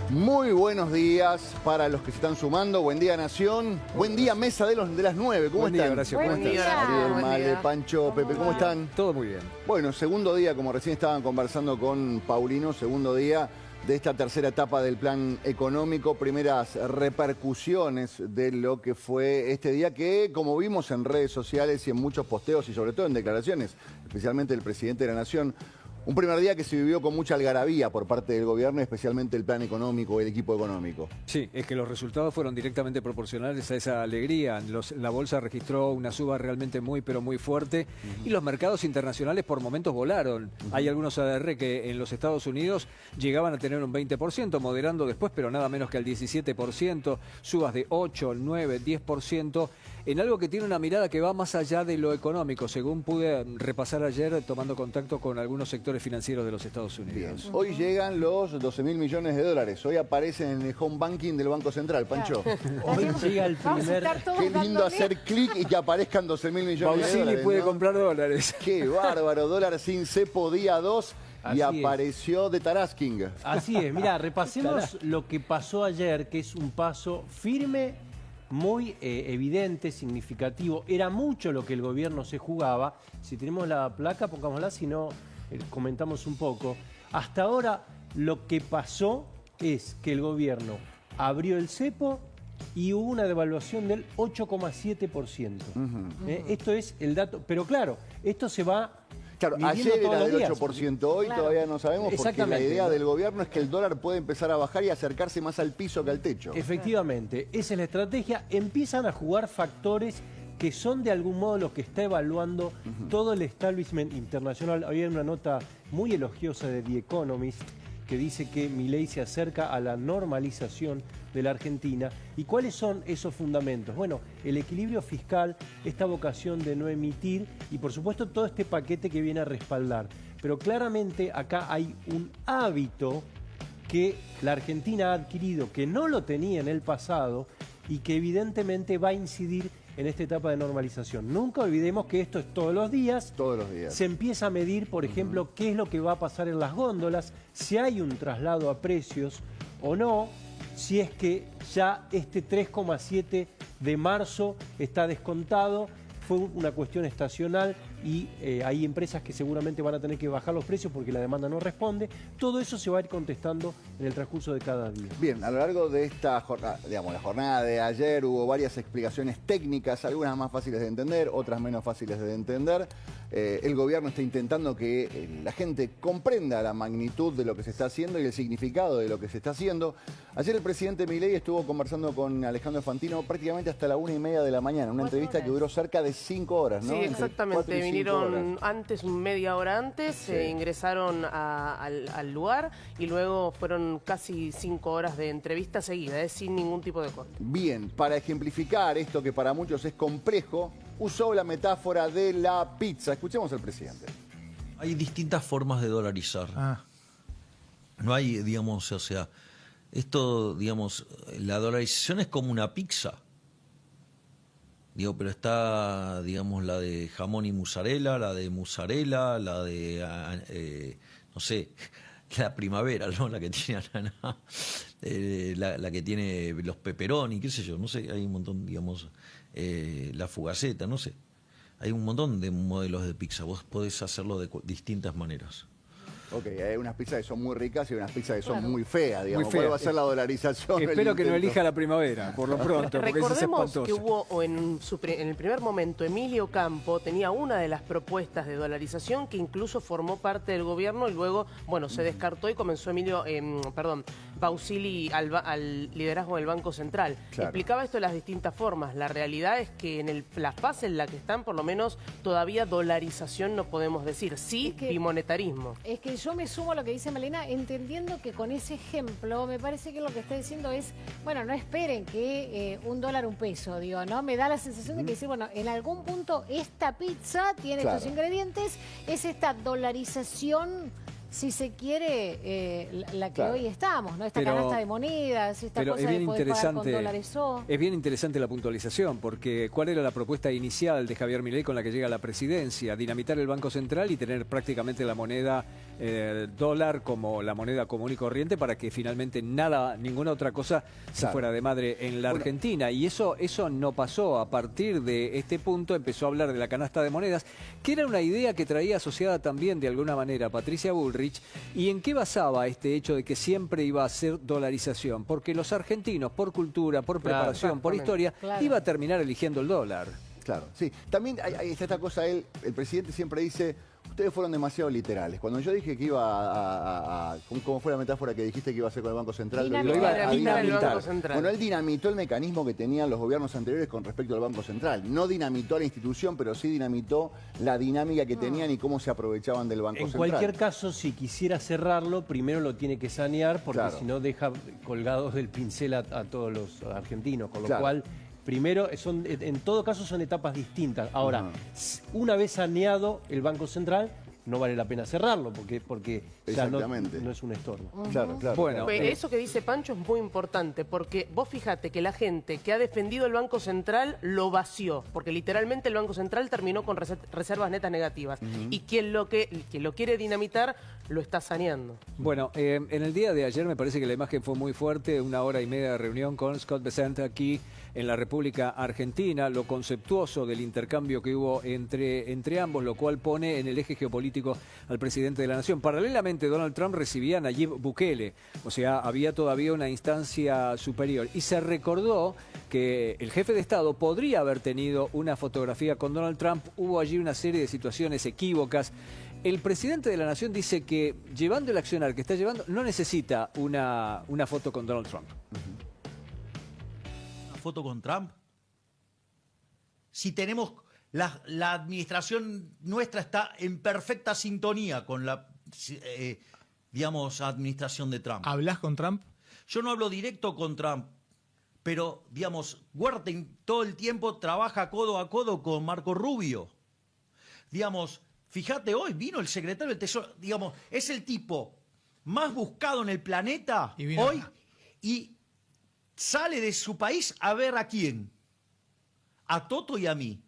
Muy buenos días para los que se están sumando. Buen día, Nación. Buen día, mesa de las 9. ¿Cómo están? Gracias. ¿Cómo estás? Ariel, Male, Pancho, Pepe, ¿cómo están? Todo muy bien. Bueno, segundo día, como recién estaban conversando con Paulino, segundo día de esta tercera etapa del plan económico. Primeras repercusiones de lo que fue este día que, como vimos en redes sociales y en muchos posteos y sobre todo en declaraciones, especialmente del presidente de la Nación, un primer día que se vivió con mucha algarabía por parte del gobierno, especialmente el plan económico, el equipo económico. Sí, es que los resultados fueron directamente proporcionales a esa alegría. La bolsa registró una suba realmente muy, pero muy fuerte. Y los mercados internacionales por momentos volaron. Hay algunos ADR que en los Estados Unidos llegaban a tener un 20%, moderando después, pero nada menos que al 17%. Subas de 8, 9, 10%. En algo que tiene una mirada que va más allá de lo económico, según pude repasar ayer tomando contacto con algunos sectores financieros de los Estados Unidos. Bien. Hoy llegan los 12.000 millones de dólares. Hoy aparecen en el home banking del Banco Central, Pancho. Hoy llega el primer... Qué lindo hacer clic y que aparezcan 12.000 millones de Pausini dólares. puede ¿no? comprar dólares. Qué bárbaro, dólar sin cepo día 2 y Así apareció de Tarasking. Así es, mira, repasemos lo que pasó ayer, que es un paso firme, muy evidente, significativo. Era mucho lo que el gobierno se jugaba. Si tenemos la placa, pongámosla, si no, comentamos un poco. Hasta ahora lo que pasó es que el gobierno abrió el cepo y hubo una devaluación del 8,7%. Esto es el dato, pero claro, esto se va... Claro, ayer era del 8%, hoy claro, todavía no sabemos porque la idea ¿no? del gobierno es que el dólar puede empezar a bajar y acercarse más al piso que al techo. Efectivamente, esa es la estrategia. Empiezan a jugar factores que son de algún modo los que está evaluando todo el establishment internacional. Había una nota muy elogiosa de The Economist que dice que Milei se acerca a la normalización de la Argentina. ¿Y cuáles son esos fundamentos? Bueno, el equilibrio fiscal, esta vocación de no emitir y por supuesto todo este paquete que viene a respaldar. Pero claramente acá hay un hábito que la Argentina ha adquirido, que no lo tenía en el pasado y que evidentemente va a incidir en esta etapa de normalización. Nunca olvidemos que esto es todos los días. Todos los días. Se empieza a medir, por ejemplo, qué es lo que va a pasar en las góndolas, si hay un traslado a precios o no, si es que ya este 3,7 de marzo está descontado, fue una cuestión estacional y hay empresas que seguramente van a tener que bajar los precios porque la demanda no responde. Todo eso se va a ir contestando en el transcurso de cada día. Bien, a lo largo de esta jornada, digamos, la jornada de ayer hubo varias explicaciones técnicas, algunas más fáciles de entender, otras menos fáciles de entender. El gobierno está intentando que la gente comprenda la magnitud de lo que se está haciendo y el significado de lo que se está haciendo. Ayer el presidente Milei estuvo conversando con Alejandro Fantino prácticamente hasta la 1:30 de la mañana, una entrevista que duró cerca de 5 horas, ¿no? Sí, Entre exactamente. 4 y 5 Vinieron horas. antes, media hora antes, Sí. ingresaron al lugar y luego fueron casi 5 horas de entrevista seguida, sin ningún tipo de corte. Bien, para ejemplificar esto que para muchos es complejo, usó la metáfora de la pizza. Escuchemos al presidente. Hay distintas formas de dolarizar. No hay, digamos, o sea, esto, digamos, la dolarización es como una pizza. Digo, pero está, digamos, la de jamón y mozzarella, la de mozzarella, la de, no sé, la primavera, ¿no? La que tiene ananá, la que tiene los pepperoni, qué sé yo, no sé, hay un montón, digamos, la fugaceta, no sé. Hay un montón de modelos de pizza, vos podés hacerlo de distintas maneras. Ok, hay unas pizzas que son muy ricas y unas pizzas que son Claro. muy feas, digamos. Muy feas. ¿Cuál va a ser la dolarización? Espero El que no intento? elija la primavera, por lo pronto, porque esa es Recordemos espantosa. que hubo en el primer momento Emilio Campo tenía una de las propuestas de dolarización que incluso formó parte del gobierno y luego, bueno, se descartó y comenzó Pausili al liderazgo del Banco Central. Claro. Explicaba esto de las distintas formas. La realidad es que en la fase en la que están, por lo menos todavía dolarización no podemos decir. Sí, Es que- bimonetarismo. Es que yo me sumo a lo que dice Malena, entendiendo que con ese ejemplo me parece que lo que está diciendo es, bueno, no esperen que $1 un peso, digo, ¿no? Me da la sensación de que decir, bueno, en algún punto esta pizza tiene Claro. estos ingredientes, es esta dolarización si se quiere, la que Claro. hoy estamos, ¿no? Esta Pero- canasta de monedas, esta Pero cosa es bien de poder pagar con interesante, dólares o... es bien interesante la puntualización, porque ¿cuál era la propuesta inicial de Javier Milei con la que llega a la presidencia? Dinamitar el Banco Central y tener prácticamente la moneda dólar como la moneda común y corriente para que finalmente ninguna otra cosa se Claro. fuera de madre en la Argentina. Y eso no pasó. A partir de este punto empezó a hablar de la canasta de monedas, que era una idea que traía asociada también de alguna manera Patricia Bullrich. ¿Y en qué basaba este hecho de que siempre iba a ser dolarización? Porque los argentinos, por cultura, por preparación, por historia, Claro. iba a terminar eligiendo el dólar. Claro, sí. También hay esta cosa, el presidente siempre dice, ustedes fueron demasiado literales. Cuando yo dije que iba ¿cómo fue la metáfora que dijiste que iba a hacer con el Banco Central? Dinamitar. Lo iba a Dinamitar el dinamitar. Banco Central. Bueno, él dinamitó el mecanismo que tenían los gobiernos anteriores con respecto al Banco Central. No dinamitó a la institución, pero sí dinamitó la dinámica que tenían y cómo se aprovechaban del Banco En Central. cualquier caso, si quisiera cerrarlo, primero lo tiene que sanear, porque Claro. si no deja colgados del pincel a todos los argentinos. Con lo Claro. cual, primero, en todo caso son etapas distintas. Ahora, una vez saneado el Banco Central, no vale la pena cerrarlo, porque ya no Exactamente. es un estorbo. Claro, claro. Bueno, claro. Eso que dice Pancho es muy importante, porque vos fíjate que la gente que ha defendido el Banco Central lo vació, porque literalmente el Banco Central terminó con reservas netas negativas. Y quien lo quiere dinamitar lo está saneando. Bueno, en el día de ayer me parece que la imagen fue muy fuerte, 1 hora y media de reunión con Scott Bessent aquí en la República Argentina, lo conceptuoso del intercambio que hubo entre ambos, lo cual pone en el eje geopolítico al presidente de la Nación. Paralelamente, Donald Trump recibía a Nayib Bukele, o sea, había todavía una instancia superior. Y se recordó que el jefe de Estado podría haber tenido una fotografía con Donald Trump, hubo allí una serie de situaciones equívocas. El presidente de la Nación dice que, llevando el accionar que está llevando, no necesita una foto con Donald Trump. Una foto con Trump. Si tenemos la administración nuestra está en perfecta sintonía con la administración de Trump. ¿Hablas con Trump? Yo no hablo directo con Trump, pero Wertheim todo el tiempo trabaja codo a codo con Marco Rubio. Fíjate, hoy vino el secretario del Tesoro, es el tipo más buscado en el planeta Y vino hoy acá. y sale de su país a ver a quién. A Toto y a mí.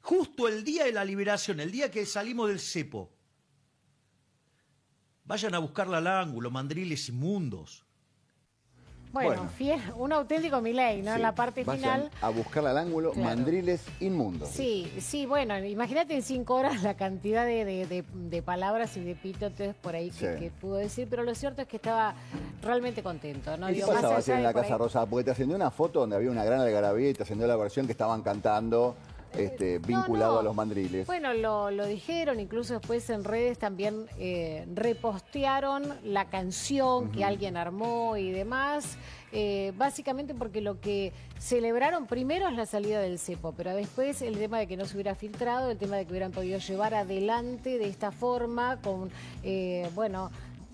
Justo el día de la liberación, el día que salimos del cepo. Vayan a buscarla al ángulo, mandriles inmundos. Bueno, un auténtico Milei, ¿no? Sí, En la parte vayan final. a buscar al ángulo Claro. mandriles inmundos. Sí, bueno, imagínate en 5 horas la cantidad de palabras y de epítetos por ahí Sí. que pudo decir, pero lo cierto es que estaba realmente contento, ¿no? ¿Qué Digo, más pasaba allá ayer en de la por Casa ahí- Rosada? Porque te ascendió una foto donde había una gran algarabía y te ascendió la versión que estaban cantando vinculado No. a los mandriles. Bueno, lo dijeron, incluso después en redes también repostearon la canción que alguien armó y demás, básicamente porque lo que celebraron primero es la salida del cepo, pero después el tema de que no se hubiera filtrado, el tema de que hubieran podido llevar adelante de esta forma con,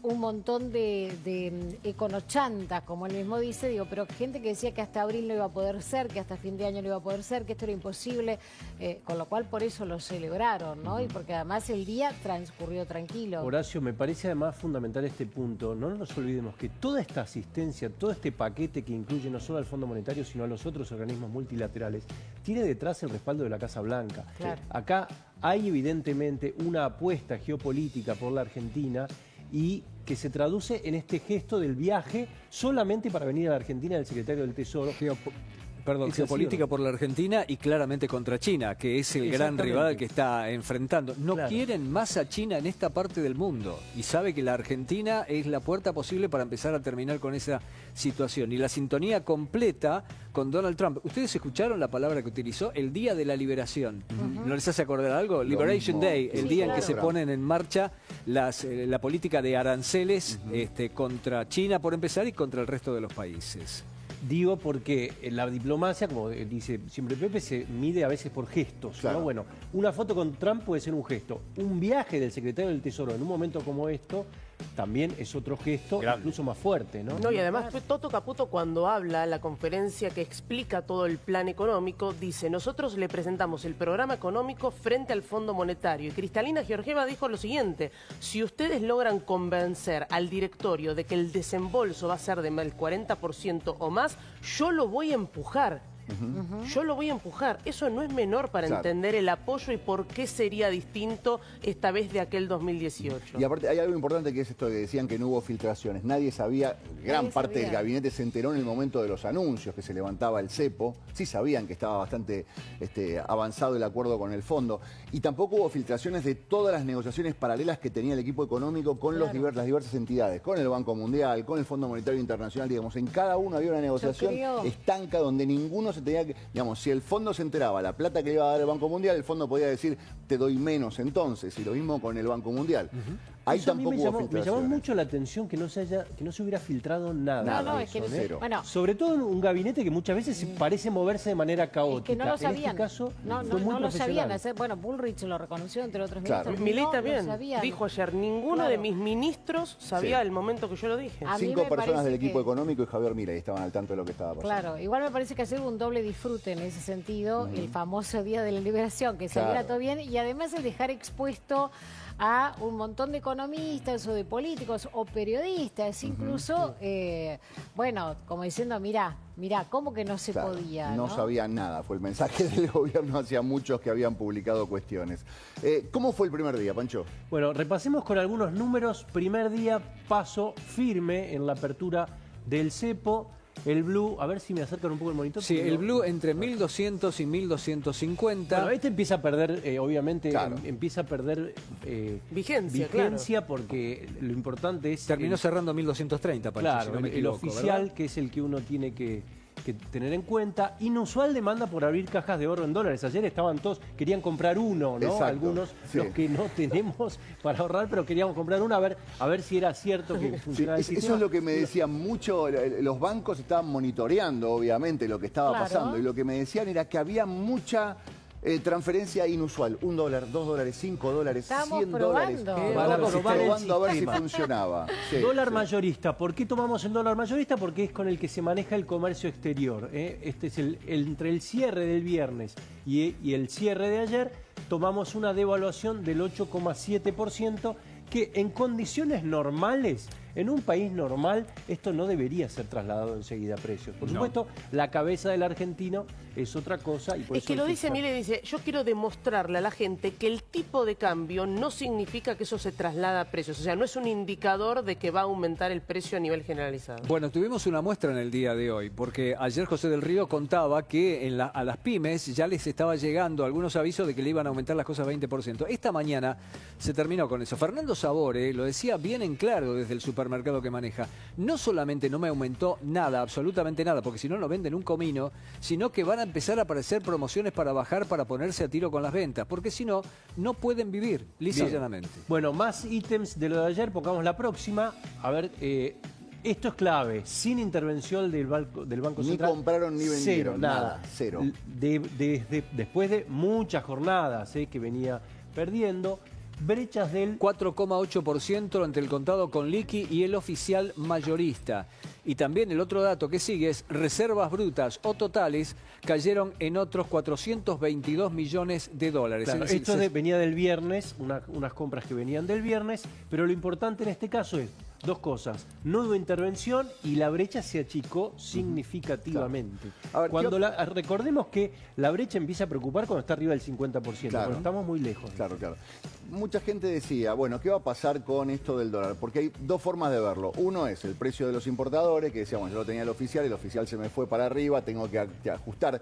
un montón de econochantas, como él mismo dice, digo, pero gente que decía que hasta abril no iba a poder ser, que hasta fin de año no iba a poder ser, que esto era imposible, con lo cual por eso lo celebraron, ¿no? Y porque además el día transcurrió tranquilo. Horacio, me parece además fundamental este punto. No nos olvidemos que toda esta asistencia, todo este paquete que incluye no solo al Fondo Monetario, sino a los otros organismos multilaterales, tiene detrás el respaldo de la Casa Blanca. Claro. Acá hay evidentemente una apuesta geopolítica por la Argentina y que se traduce en este gesto del viaje solamente para venir a la Argentina del secretario del Tesoro. Es así, Geopolítica ¿o no? por la Argentina y claramente contra China, que es el gran Exactamente. rival que está enfrentando. No Claro. quieren más a China en esta parte del mundo y sabe que la Argentina es la puerta posible para empezar a terminar con esa situación. Y la sintonía completa con Donald Trump. ¿Ustedes escucharon la palabra que utilizó? El día de la liberación. ¿No les hace acordar algo? Liberation mismo. Day, el Sí, día en que claro. se ponen en marcha la política de aranceles contra China, por empezar, y contra el resto de los países. Digo porque la diplomacia, como dice siempre Pepe, se mide a veces por gestos, Claro. ¿no? Bueno, una foto con Trump puede ser un gesto. Un viaje del secretario del Tesoro en un momento como esto también es otro gesto incluso más fuerte, ¿no? No, y además Toto Caputo, cuando habla en la conferencia que explica todo el plan económico, dice: nosotros le presentamos el programa económico frente al Fondo Monetario. Y Cristalina Georgieva dijo lo siguiente: si ustedes logran convencer al directorio de que el desembolso va a ser del 40% o más, yo lo voy a empujar. Yo lo voy a empujar. Eso no es menor para entender el apoyo y por qué sería distinto esta vez de aquel 2018. Y aparte hay algo importante que es esto que decían que no hubo filtraciones. Nadie sabía, gran parte del gabinete se enteró en el momento de los anuncios que se levantaba el cepo. Sí sabían que estaba bastante avanzado el acuerdo con el fondo. Y tampoco hubo filtraciones de todas las negociaciones paralelas que tenía el equipo económico con las diversas entidades, con el Banco Mundial, con el Fondo Monetario Internacional. Digamos, en cada uno había una negociación estanca donde ninguno se tenía que, digamos, si el fondo se enteraba la plata que le iba a dar el Banco Mundial, el fondo podía decir, te doy menos entonces, y lo mismo con el Banco Mundial. Ahí eso tampoco hubo filtraciones. Me llamó mucho la atención que no se hubiera filtrado nada. No, es que cero. Bueno, sobre todo en un gabinete que muchas veces parece moverse de manera caótica. Es que no lo sabían. En este caso, no lo sabían hacer. Bueno, Bullrich lo reconoció, entre otros ministros. Milei no también lo sabían. dijo ayer: ninguno de mis ministros sabía el momento que yo lo dije. 5 personas del equipo económico y Javier Milei estaban al tanto de lo que estaba pasando. Claro, igual me parece que hacer un doble disfrute en ese sentido, el famoso Día de la Liberación, que saliera todo bien, y además el dejar expuesto a un montón de economistas o de políticos o periodistas, incluso, bueno, como diciendo, mirá, ¿cómo que no se podía? No sabían nada, fue el mensaje del gobierno hacia muchos que habían publicado cuestiones. ¿Cómo fue el primer día, Pancho? Bueno, repasemos con algunos números. Primer día, paso firme en la apertura del cepo. El blue, a ver si me acercan un poco el monitor. Sí, el blue entre 1.200 y 1.250. Bueno, este empieza a perder, obviamente, empieza a perder vigencia, porque lo importante es... Terminó cerrando 1.230, Pancho, claro, si no me el equivoco, oficial, ¿verdad? que es el que uno tiene que tener en cuenta. Inusual demanda por abrir cajas de oro en dólares. Ayer estaban todos, querían comprar uno, ¿no? Exacto, algunos, los que no tenemos para ahorrar, pero queríamos comprar uno a ver si era cierto que funcionaba el sistema. Eso es lo que me decían mucho, los bancos estaban monitoreando, obviamente, lo que estaba pasando, y lo que me decían era que había mucha transferencia inusual, $1, $2, $5, Estamos $100. probando A ver si funcionaba. Dólar mayorista. ¿Por qué tomamos el dólar mayorista? Porque es con el que se maneja el comercio exterior. Este es entre el cierre del viernes y el cierre de ayer, tomamos una devaluación del 8,7%, que en condiciones normales, en un país normal, esto no debería ser trasladado enseguida a precios. Por supuesto, la cabeza del argentino es otra cosa. Y por es eso que lo dice Milei, dice: yo quiero demostrarle a la gente que el tipo de cambio no significa que eso se traslada a precios. O sea, no es un indicador de que va a aumentar el precio a nivel generalizado. Bueno, tuvimos una muestra en el día de hoy, porque ayer José del Río contaba que a las pymes ya les estaba llegando algunos avisos de que le iban a aumentar las cosas 20%. Esta mañana se terminó con eso. Fernando Sabore lo decía bien en claro desde el supermercado que maneja. No solamente no me aumentó nada, absolutamente nada, porque si no lo venden un comino, sino que van a empezar a aparecer promociones para bajar, para ponerse a tiro con las ventas, porque si no, no pueden vivir, lisa y llanamente. Bueno, más ítems de lo de ayer, pongamos la próxima. A ver, esto es clave, sin intervención del Banco Central. Ni compraron ni vendieron, nada. Cero. Después de muchas jornadas que venía perdiendo, brechas del 4,8% entre el contado con liqui y el oficial mayorista. Y también el otro dato que sigue es reservas brutas o totales cayeron en otros 422 millones de dólares. Claro, es decir, esto venía del viernes, unas compras que venían del viernes, pero lo importante en este caso es dos cosas: no hubo intervención y la brecha se achicó significativamente. A ver, recordemos que la brecha empieza a preocupar cuando está arriba del 50%, cuando estamos muy lejos. Claro. Mucha gente decía, bueno, ¿qué va a pasar con esto del dólar? Porque hay dos formas de verlo. Uno es el precio de los importadores, que decíamos, yo lo tenía el oficial se me fue para arriba, tengo que ajustar.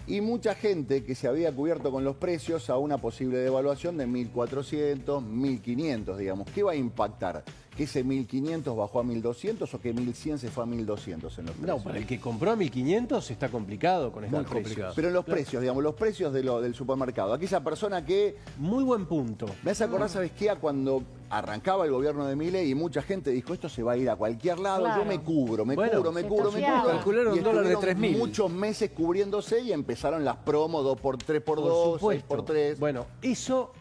Y mucha gente que se había cubierto con los precios a una posible devaluación de 1.400, 1.500, digamos. ¿Qué va a impactar? ¿Que ese 1.500 bajó a 1.200 o que 1.100 se fue a 1.200 en los precios? No, para el que compró a 1.500 está complicado con estos precios. Pero en los precios, digamos, los precios del supermercado. Aquella persona que... Muy buen punto. Me hace acordar, ¿sabes qué? A cuando arrancaba el gobierno de Milei y mucha gente dijo, esto se va a ir a cualquier lado, yo me cubro. Calcularon un dólar de 3.000. Muchos meses cubriéndose y empezaron las promos 2x3x2, 6x3. Bueno, eso,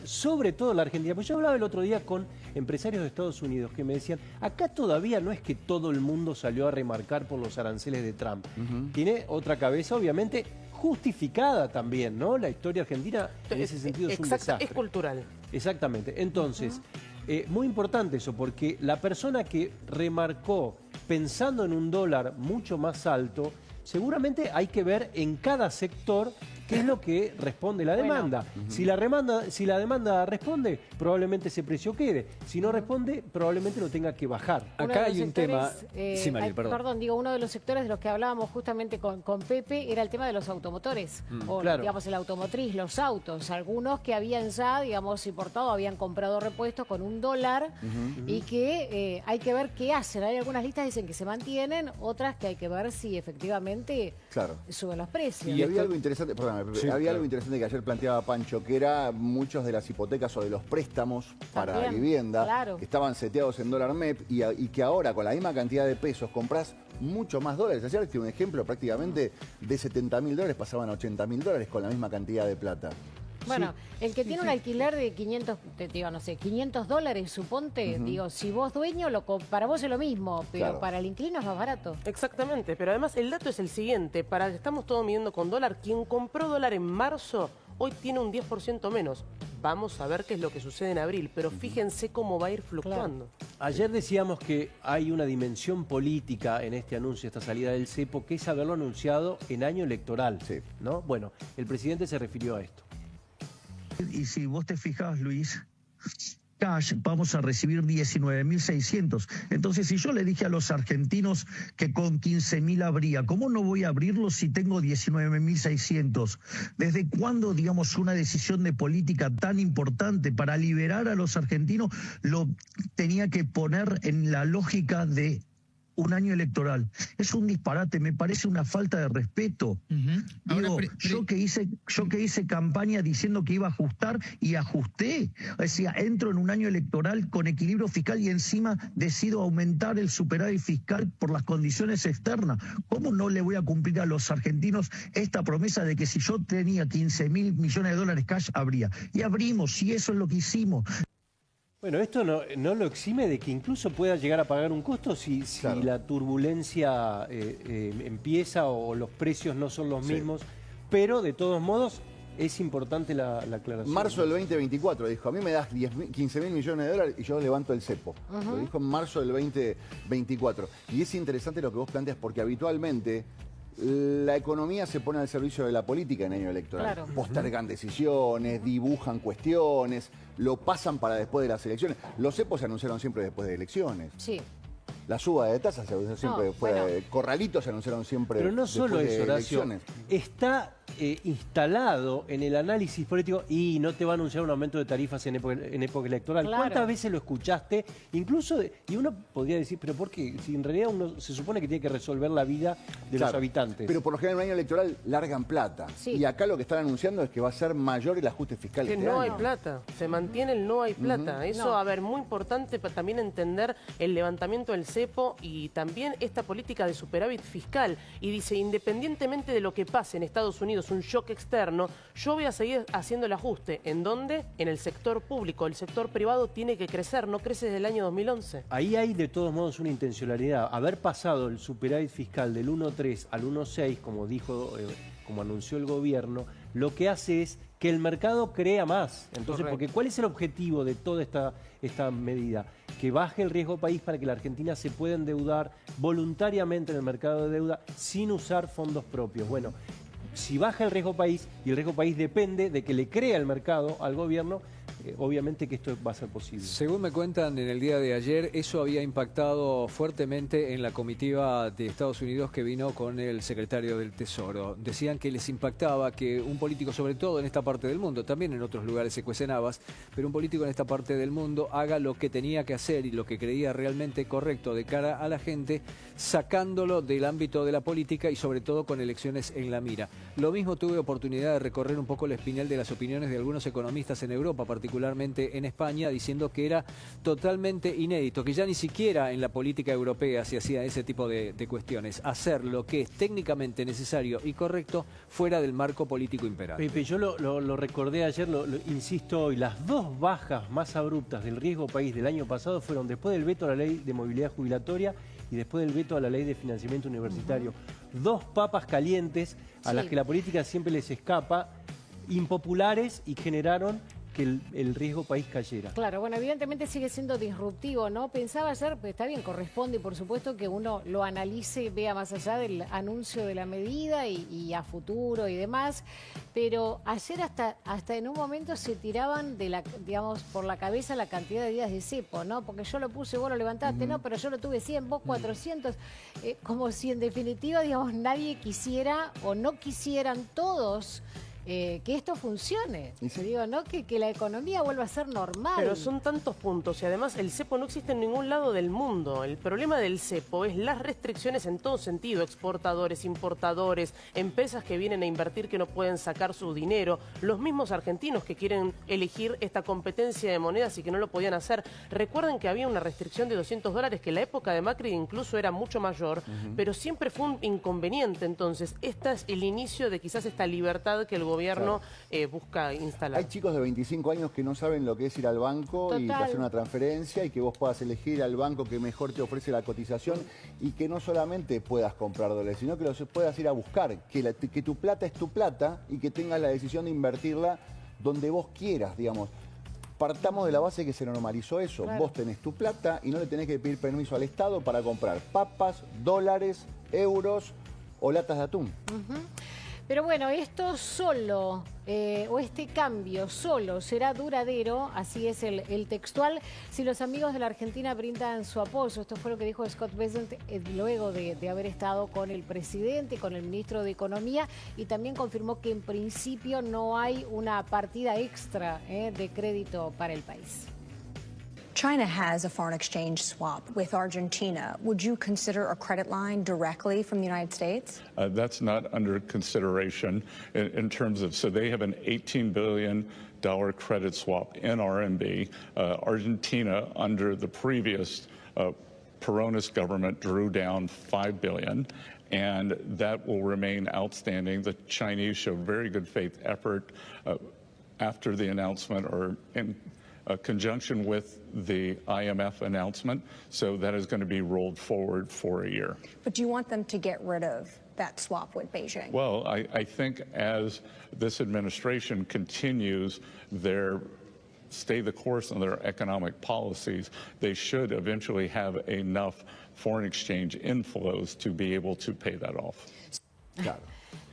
sobre todo en la Argentina. Pues yo hablaba el otro día con empresarios de Estados Unidos que me decían, acá todavía no es que todo el mundo salió a remarcar por los aranceles de Trump. Tiene otra cabeza, obviamente, justificada también, ¿no? La historia argentina en ese sentido es un desastre. Es cultural. Exactamente. Entonces, muy importante eso, porque la persona que remarcó pensando en un dólar mucho más alto, seguramente hay que ver en cada sector qué es lo que responde la demanda. Si la demanda responde, probablemente ese precio quede. Si no responde, probablemente lo tenga que bajar. Acá hay un tema... Sí, Mariel, perdón. Digo, uno de los sectores de los que hablábamos justamente con Pepe era el tema de los automotores. O, claro. digamos, el automotriz, los autos. Algunos que habían ya, digamos, importado, habían comprado repuestos con $1 y que hay que ver qué hacen. Hay algunas listas que dicen que se mantienen, otras que hay que ver si efectivamente suben los precios. Y había algo interesante, perdóname, Sí, había algo interesante que ayer planteaba Pancho, que era muchos de las hipotecas o de los préstamos para vivienda que estaban seteados en dólar MEP y que ahora con la misma cantidad de pesos compras mucho más dólares. Ayer tiene un ejemplo prácticamente de $70.000 pasaban a $80.000 con la misma cantidad de plata. Bueno, el que tiene un alquiler de 500, digo, no sé, $500, suponte, digo, si vos dueño, para vos es lo mismo, pero para el inquilino es más barato. Exactamente, pero además el dato es el siguiente, estamos todos midiendo con dólar, quien compró dólar en marzo, hoy tiene un 10% menos. Vamos a ver qué es lo que sucede en abril, pero fíjense cómo va a ir fluctuando. Claro. Ayer decíamos que hay una dimensión política en este anuncio, esta salida del cepo, que es haberlo anunciado en año electoral, ¿no? Bueno, el presidente se refirió a esto. Y si vos te fijas, Luis, cash vamos a recibir 19.600. Entonces, si yo le dije a los argentinos que con 15.000 habría, ¿cómo no voy a abrirlo si tengo 19.600? ¿Desde cuándo, digamos, una decisión de política tan importante para liberar a los argentinos lo tenía que poner en la lógica de un año electoral? Es un disparate, me parece una falta de respeto. Digo, yo que hice campaña diciendo que iba a ajustar y ajusté. O sea, entro en un año electoral con equilibrio fiscal y encima decido aumentar el superávit fiscal por las condiciones externas. ¿Cómo no le voy a cumplir a los argentinos esta promesa de que si yo tenía 15.000 millones de dólares cash, habría? Y abrimos, y eso es lo que hicimos. Bueno, esto no lo exime de que incluso pueda llegar a pagar un costo si la turbulencia empieza o los precios no son los mismos, pero de todos modos es importante la aclaración. Marzo del 2024 dijo, a mí me das 15.000 millones de dólares y yo levanto el cepo. Lo dijo en marzo del 2024. Y es interesante lo que vos planteas porque habitualmente la economía se pone al servicio de la política en año electoral. Postergan decisiones, dibujan cuestiones, lo pasan para después de las elecciones. Los cepos se anunciaron siempre después de elecciones. Sí. La suba de tasas se anunció siempre corralitos se anunciaron siempre. Pero no después solo de eso, Horacio, elecciones. está instalado en el análisis político y no te va a anunciar un aumento de tarifas en época electoral. Claro. ¿Cuántas veces lo escuchaste? Incluso, y uno podría decir, pero ¿por qué? Si en realidad uno se supone que tiene que resolver la vida de los habitantes. Pero por lo general en un año electoral largan plata. Y acá lo que están anunciando es que va a ser mayor el ajuste fiscal. Que este no año. hay plata, se mantiene el no hay plata. Eso, a ver, muy importante para también entender el levantamiento del cepo y también esta política de superávit fiscal. Y dice, independientemente de lo que pase en Estados Unidos, un shock externo, yo voy a seguir haciendo el ajuste. ¿En dónde? En el sector público. El sector privado tiene que crecer, no crece desde el año 2011. Ahí hay de todos modos una intencionalidad. Haber pasado el superávit fiscal del 1,3 al 1,6, como dijo, como anunció el gobierno, lo que hace es que el mercado crea más. Entonces, porque ¿cuál es el objetivo de toda esta medida? Que baje el riesgo país para que la Argentina se pueda endeudar voluntariamente en el mercado de deuda sin usar fondos propios. Bueno, si baja el riesgo país, y el riesgo país depende de que le crea el mercado al gobierno, obviamente que esto va a ser posible. Según me cuentan en el día de ayer, eso había impactado fuertemente en la comitiva de Estados Unidos que vino con el secretario del Tesoro. Decían que les impactaba que un político, sobre todo en esta parte del mundo, también en otros lugares se cuecen habas, pero un político en esta parte del mundo haga lo que tenía que hacer y lo que creía realmente correcto de cara a la gente, sacándolo del ámbito de la política y sobre todo con elecciones en la mira. Lo mismo tuve oportunidad de recorrer un poco el espinel de las opiniones de algunos economistas en Europa, particularmente particularmente en España, diciendo que era totalmente inédito, que ya ni siquiera en la política europea se hacía ese tipo de cuestiones, hacer lo que es técnicamente necesario y correcto fuera del marco político imperante. Pepe, yo lo recordé ayer, insisto hoy, las dos bajas más abruptas del riesgo país del año pasado fueron después del veto a la ley de movilidad jubilatoria y después del veto a la ley de financiamiento universitario. Dos papas calientes a las que la política siempre les escapa, impopulares, y generaron que el riesgo país cayera. Claro, bueno, evidentemente sigue siendo disruptivo, ¿no? Pensaba ayer, pues está bien, corresponde, por supuesto, que uno lo analice y vea más allá del anuncio de la medida y a futuro y demás, pero ayer hasta en un momento se tiraban digamos, por la cabeza la cantidad de días de cepo, ¿no? Porque yo lo puse, vos lo levantaste, no, pero yo lo tuve 100, vos 400, como si en definitiva, digamos, nadie quisiera o no quisieran todos que esto funcione. Digo, ¿no? Que la economía vuelva a ser normal. Pero son tantos puntos y además el cepo no existe en ningún lado del mundo. El problema del cepo es las restricciones en todo sentido. Exportadores, importadores, empresas que vienen a invertir que no pueden sacar su dinero, los mismos argentinos que quieren elegir esta competencia de monedas y que no lo podían hacer. Recuerden que había una restricción de $200 que en la época de Macri incluso era mucho mayor, pero siempre fue un inconveniente. Entonces, este es el inicio de quizás esta libertad que el gobierno busca instalar. Hay chicos de 25 años que no saben lo que es ir al banco y hacer una transferencia y que vos puedas elegir al banco que mejor te ofrece la cotización y que no solamente puedas comprar dólares, sino que los puedas ir a buscar, que tu plata es tu plata y que tengas la decisión de invertirla donde vos quieras, digamos. Partamos de la base que se normalizó eso. Claro. Vos tenés tu plata y no le tenés que pedir permiso al Estado para comprar papas, dólares, euros o latas de atún. Pero bueno, esto solo, o este cambio solo será duradero, así es el textual, si los amigos de la Argentina brindan su apoyo. Esto fue lo que dijo Scott Bessent luego de haber estado con el presidente, con el ministro de Economía, y también confirmó que en principio no hay una partida extra de crédito para el país. China has a foreign exchange swap with Argentina. Would you consider a credit line directly from the United States? That's not under consideration in terms of, so they have an $18 billion credit swap in RMB. Argentina, under the previous Peronist government, drew down $5 billion. And that will remain outstanding. The Chinese showed very good faith effort after the announcement or in conjunction with the IMF announcement, so that is going to be rolled forward for a year. But do you want them to get rid of that swap with Beijing? Well, I think as this administration continues their stay the course on their economic policies, they should eventually have enough foreign exchange inflows to be able to pay that off. Claro.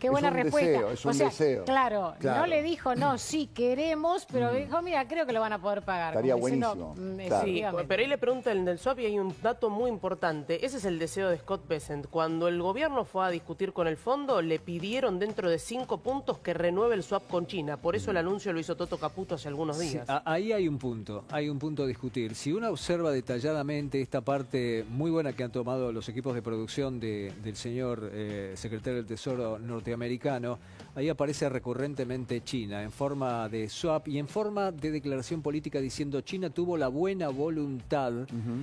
Qué buena respuesta. Es un deseo. Claro, no le dijo, no, sí queremos, pero dijo, mira, creo que lo van a poder pagar. Estaría buenísimo. Claro. Sí, pero ahí le pregunta el del swap y hay un dato muy importante. Ese es el deseo de Scott Bessent. Cuando el gobierno fue a discutir con el fondo, le pidieron dentro de 5 puntos que renueve el swap con China. Por eso el anuncio lo hizo Toto Caputo hace algunos días. Sí, ahí hay un punto a discutir. Si uno observa detalladamente esta parte muy buena que han tomado los equipos de producción del señor secretario del Tesoro norteamericano, ahí aparece recurrentemente China en forma de swap y en forma de declaración política diciendo China tuvo la buena voluntad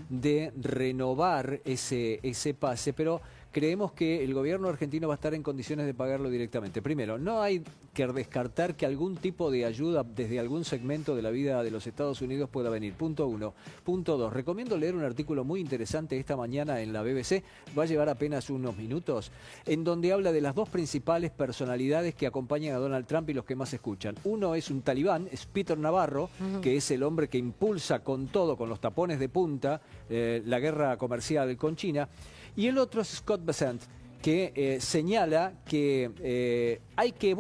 de renovar ese pase, pero creemos que el gobierno argentino va a estar en condiciones de pagarlo directamente. Primero, no hay que descartar que algún tipo de ayuda desde algún segmento de la vida de los Estados Unidos pueda venir. Punto 1. Punto 2. Recomiendo leer un artículo muy interesante esta mañana en la BBC, va a llevar apenas unos minutos, en donde habla de las dos principales personalidades que acompañan a Donald Trump y los que más escuchan. Uno es un talibán, es Peter Navarro, que es el hombre que impulsa con todo, con los tapones de punta, la guerra comercial con China. Y el otro es Scott Bessent, que señala que hay que,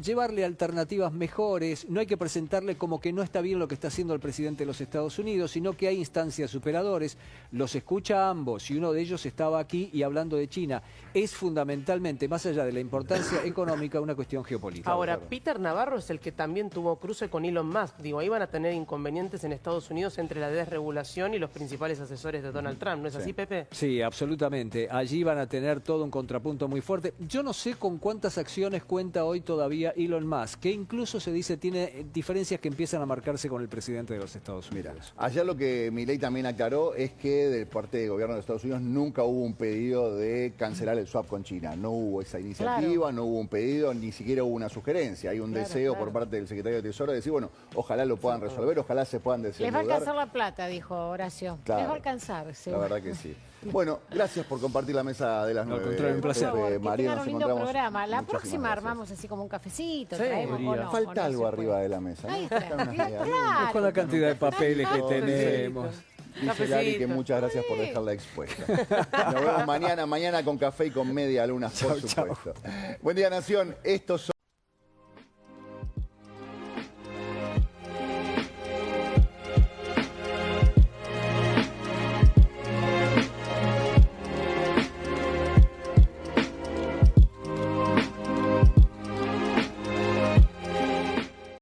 llevarle alternativas mejores, no hay que presentarle como que no está bien lo que está haciendo el presidente de los Estados Unidos, sino que hay instancias superadores, los escucha a ambos, y uno de ellos estaba aquí y hablando de China. Es fundamentalmente, más allá de la importancia económica, una cuestión geopolítica. Ahora, Peter Navarro es el que también tuvo cruce con Elon Musk. Digo, ahí van a tener inconvenientes en Estados Unidos entre la desregulación y los principales asesores de Donald Trump. ¿No es así, Pepe? Sí, absolutamente. Allí van a tener todo un contrapunto muy fuerte. Yo no sé con cuántas acciones cuenta hoy todavía Elon Musk, que incluso se dice tiene diferencias que empiezan a marcarse con el presidente de los Estados Unidos. Mira, ayer lo que Milei también aclaró es que del parte del gobierno de Estados Unidos nunca hubo un pedido de cancelar el swap con China. No hubo esa iniciativa, no hubo un pedido, ni siquiera hubo una sugerencia. Hay un deseo por parte del secretario de Tesoro de decir, bueno, ojalá lo puedan resolver, ojalá se puedan desendeudar. Les va a alcanzar la plata, dijo Horacio. Claro, les va a alcanzar. La verdad que sí. Bueno, gracias por compartir la mesa de las 9. Al contrario, un placer. María, que nos un lindo encontramos. programa. La Muchísimas próxima gracias. armamos así como un cafecito, Sí, traemos o no. Falta o no algo se arriba puede. de la mesa. ¿no? Ahí está. Falta unas medias Claro. Con la cantidad de papeles que No, tenemos. Dice Lari que muchas gracias por dejarla expuesta. Nos vemos mañana con café y con media luna, por supuesto. Buen día, Nación. Estos son